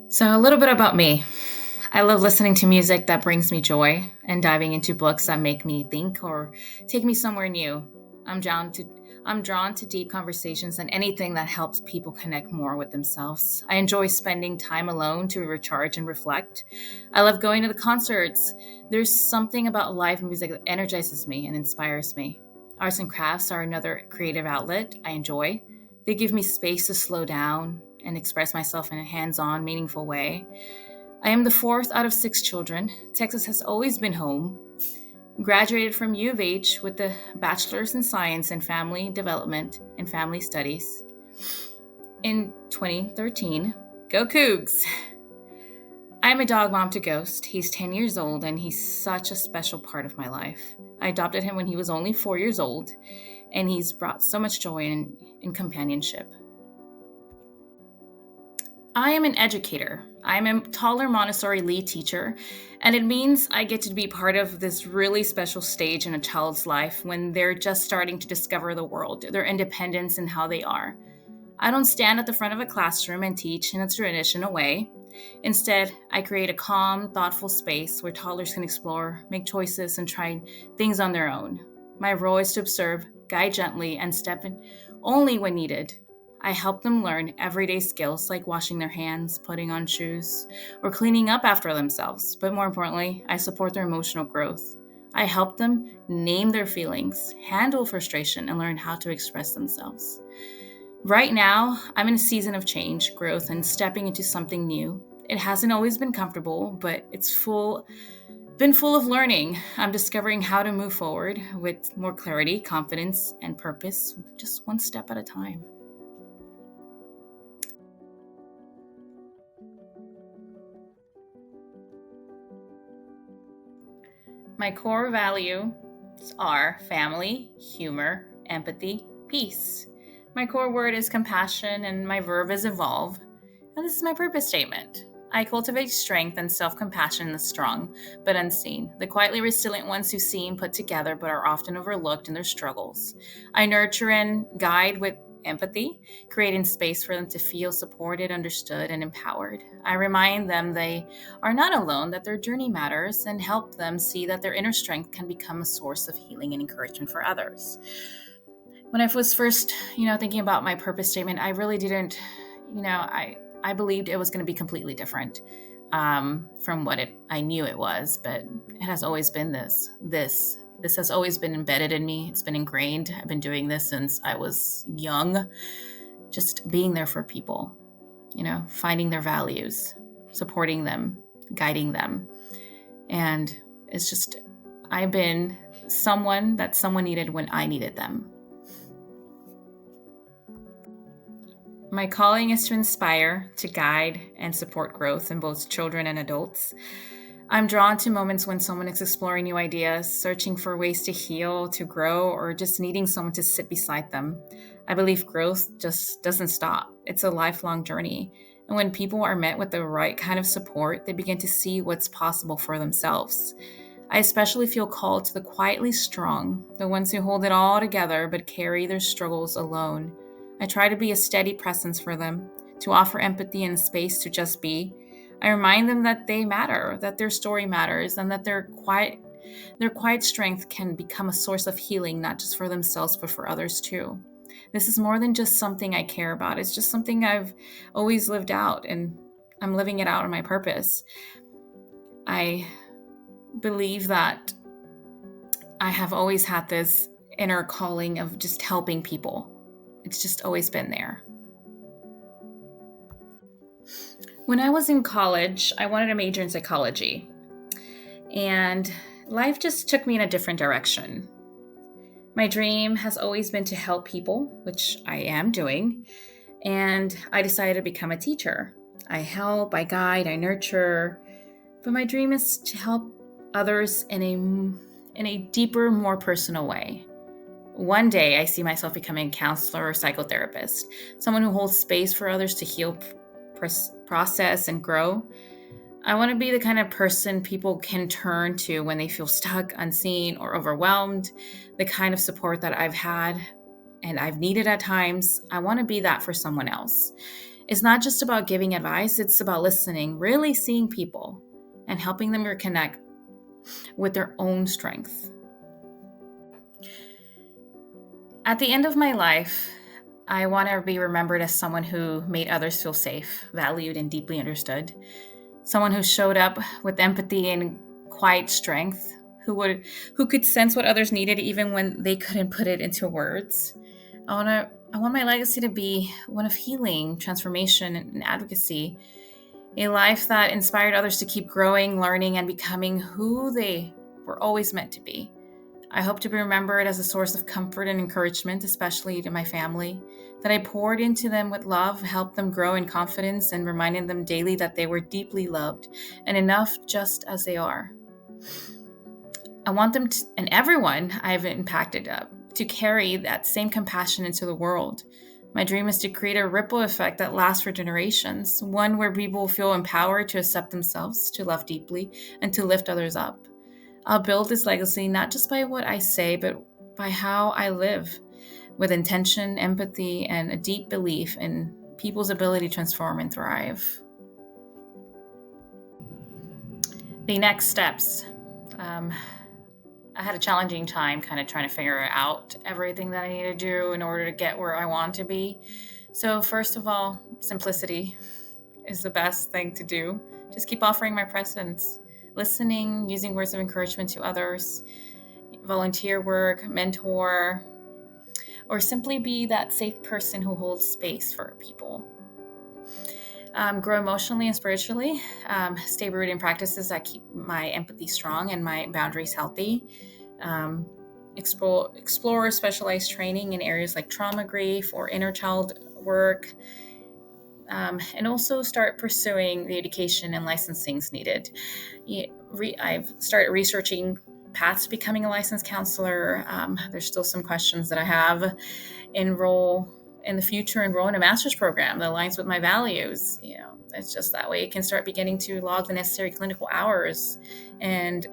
So, a little bit about me. I love listening to music that brings me joy and diving into books that make me think or take me somewhere new. I'm drawn to I'm drawn to deep conversations and anything that helps people connect more with themselves. I enjoy spending time alone to recharge and reflect. I love going to the concerts. There's something about live music that energizes me and inspires me. Arts and crafts are another creative outlet I enjoy. They give me space to slow down and express myself in a hands on, meaningful way. I am the fourth out of six children. Texas has always been home. Graduated from U of H with a bachelor's in science and family development and family studies. In 2013, go Cougs! I'm a dog mom to Ghost. He's 10 years old and he's such a special part of my life. I adopted him when he was only 4 years old, and he's brought so much joy in companionship. I am an educator. I'm a taller Montessori lead teacher, and it means I get to be part of this really special stage in a child's life when they're just starting to discover the world, their independence, and how they are. I don't stand at the front of a classroom and teach in a traditional way. Instead, I create a calm, thoughtful space where toddlers can explore, make choices, and try things on their own. My role is to observe, guide gently, and step in only when needed. I help them learn everyday skills like washing their hands, putting on shoes, or cleaning up after themselves. But more importantly, I support their emotional growth. I help them name their feelings, handle frustration, and learn how to express themselves. Right now, I'm in a season of change, growth, and stepping into something new. It hasn't always been comfortable, but been full of learning. I'm discovering how to move forward with more clarity, confidence, and purpose, just one step at a time. My core values are family, humor, empathy, peace. My core word is compassion, and my verb is evolve. And this is my purpose statement. I cultivate strength and self compassion in the strong, but unseen, the quietly resilient ones who seem put together but are often overlooked in their struggles. I nurture and guide with empathy, creating space for them to feel supported, understood, and empowered. I remind them they are not alone, that their journey matters, and help them see that their inner strength can become a source of healing and encouragement for others. When I was first, thinking about my purpose statement, I really didn't, I believed it was going to be completely different from what I knew it was, but it has always been this has always been embedded in me. It's been ingrained. I've been doing this since I was young, just being there for people, finding their values, supporting them, guiding them. And it's just, I've been someone that someone needed when I needed them. My calling is to inspire, to guide, and support growth in both children and adults. I'm drawn to moments when someone is exploring new ideas, searching for ways to heal, to grow, or just needing someone to sit beside them. I believe growth just doesn't stop. It's a lifelong journey. And when people are met with the right kind of support, they begin to see what's possible for themselves. I especially feel called to the quietly strong, the ones who hold it all together but carry their struggles alone. I try to be a steady presence for them, to offer empathy and space to just be. I remind them that they matter, that their story matters, and that their quiet strength can become a source of healing, not just for themselves, but for others too. This is more than just something I care about. It's just something I've always lived out, and I'm living it out on my purpose. I believe that I have always had this inner calling of just helping people. It's just always been there. When I was in college, I wanted to major in psychology, and life just took me in a different direction. My dream has always been to help people, which I am doing, and I decided to become a teacher. I help, I guide, I nurture, but my dream is to help others in a deeper, more personal way. One day, I see myself becoming a counselor or psychotherapist, someone who holds space for others to heal, process, and grow. I want to be the kind of person people can turn to when they feel stuck, unseen, or overwhelmed, the kind of support that I've had and I've needed at times. I want to be that for someone else. It's not just about giving advice, it's about listening, really seeing people, and helping them reconnect with their own strength. At the end of my life, I want to be remembered as someone who made others feel safe, valued, and deeply understood. Someone who showed up with empathy and quiet strength, who could sense what others needed even when they couldn't put it into words. I want my legacy to be one of healing, transformation, and advocacy. A life that inspired others to keep growing, learning, and becoming who they were always meant to be. I hope to be remembered as a source of comfort and encouragement, especially to my family, that I poured into them with love, helped them grow in confidence, and reminded them daily that they were deeply loved and enough just as they are. I want them to, and everyone I've impacted to carry that same compassion into the world. My dream is to create a ripple effect that lasts for generations, one where people feel empowered to accept themselves, to love deeply, and to lift others up. I'll build this legacy not just by what I say, but by how I live, with intention, empathy, and a deep belief in people's ability to transform and thrive. The next steps. I had a challenging time kind of trying to figure out everything that I need to do in order to get where I want to be. So first of all, simplicity is the best thing to do. Just keep offering my presence, listening, using words of encouragement to others, volunteer work, mentor, or simply be that safe person who holds space for people. Grow emotionally and spiritually, stay rooted in practices that keep my empathy strong and my boundaries healthy. Explore specialized training in areas like trauma, grief, or inner child work. And also start pursuing the education and licensings needed. I've started researching paths to becoming a licensed counselor. There's still some questions that I have. Enroll in a master's program that aligns with my values. It's just that way I can start beginning to log the necessary clinical hours. And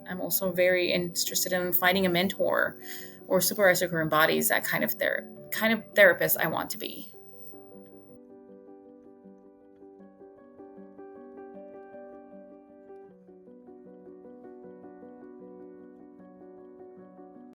I'm also very interested in finding a mentor or supervisor who embodies that kind of therapist I want to be.